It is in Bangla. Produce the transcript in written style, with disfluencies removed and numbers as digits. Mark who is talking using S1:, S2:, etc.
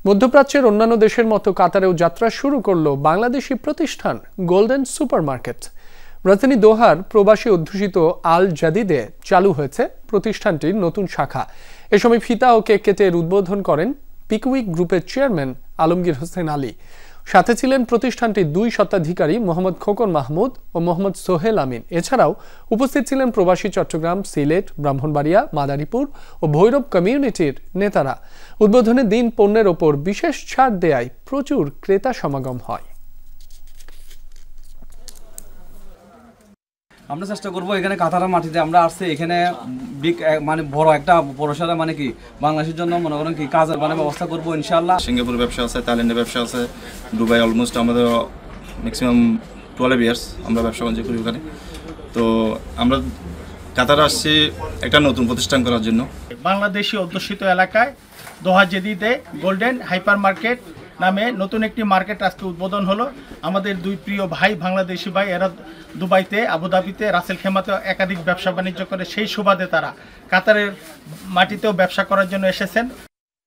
S1: মধ্যপ্রাচ্যের অন্যান্য দেশের মতো কাতারেও যাত্রা শুরু করল বাংলাদেশি প্রতিষ্ঠান গোল্ডেন সুপারমার্কেট। রাজধানী দোহার প্রবাসী অধ্যুষিত আল জাদিদে চালু হয়েছে প্রতিষ্ঠানটির নতুন শাখা। এ সময় ফিতা ও কেক কেটে এর উদ্বোধন করেন পিকউইক গ্রুপের চেয়ারম্যান আলমগীর হোসেন আলী। সাথে ছিলেন প্রতিষ্ঠানটির 2 স্বত্বাধিকারী মোহাম্মদ খোকন মাহমুদ ও মোহাম্মদ সোহেল আমিন। এছাড়াও উপস্থিত ছিলেন প্রবাসী চট্টগ্রাম, সিলেট, ব্রাহ্মণবাড়িয়া, মাদারীপুর ও ভৈরব কমিউনিটির নেতারা। উদ্বোধনের দিন পণ্যের ওপর বিশেষ ছাড় দেয়ায় প্রচুর ক্রেতা সমাগম হয়।
S2: আমরা চেষ্টা করবো এখানে কাতারের মাটিতে আমরা আসছি, এখানে মানে বড় একটা পড়াশোনা মানে কি বাংলাদেশের জন্য মনে করেন কি কাজের মানে ব্যবস্থা করবো ইনশাআল্লাহ।
S3: সিঙ্গাপুর ব্যবসা আছে, থাইল্যান্ডের ব্যবসা আছে, দুবাই অলমোস্ট আমাদের ম্যাক্সিমাম 12 ইয়ার্স আমরা ব্যবসা বাণিজ্য করি ওখানে। তো আমরা কাতারে আসছি একটা নতুন প্রতিষ্ঠান করার জন্য।
S4: বাংলাদেশি অধ্যুষিত এলাকায় দোহা জেদিদে গোল্ডেন হাইপার মার্কেট নামে নতুন একটি মার্কেট আজকে উদ্বোধন হলো। আমাদের 2 প্রিয় ভাই, বাংলাদেশি ভাই, এরা দুবাইতে, আবুধাবিতে, রাসেল খেমাতে একাধিক ব্যবসা বাণিজ্য করে, সেই সুবাদে তারা কাতারের মাটিতেও ব্যবসা করার জন্য এসেছেন।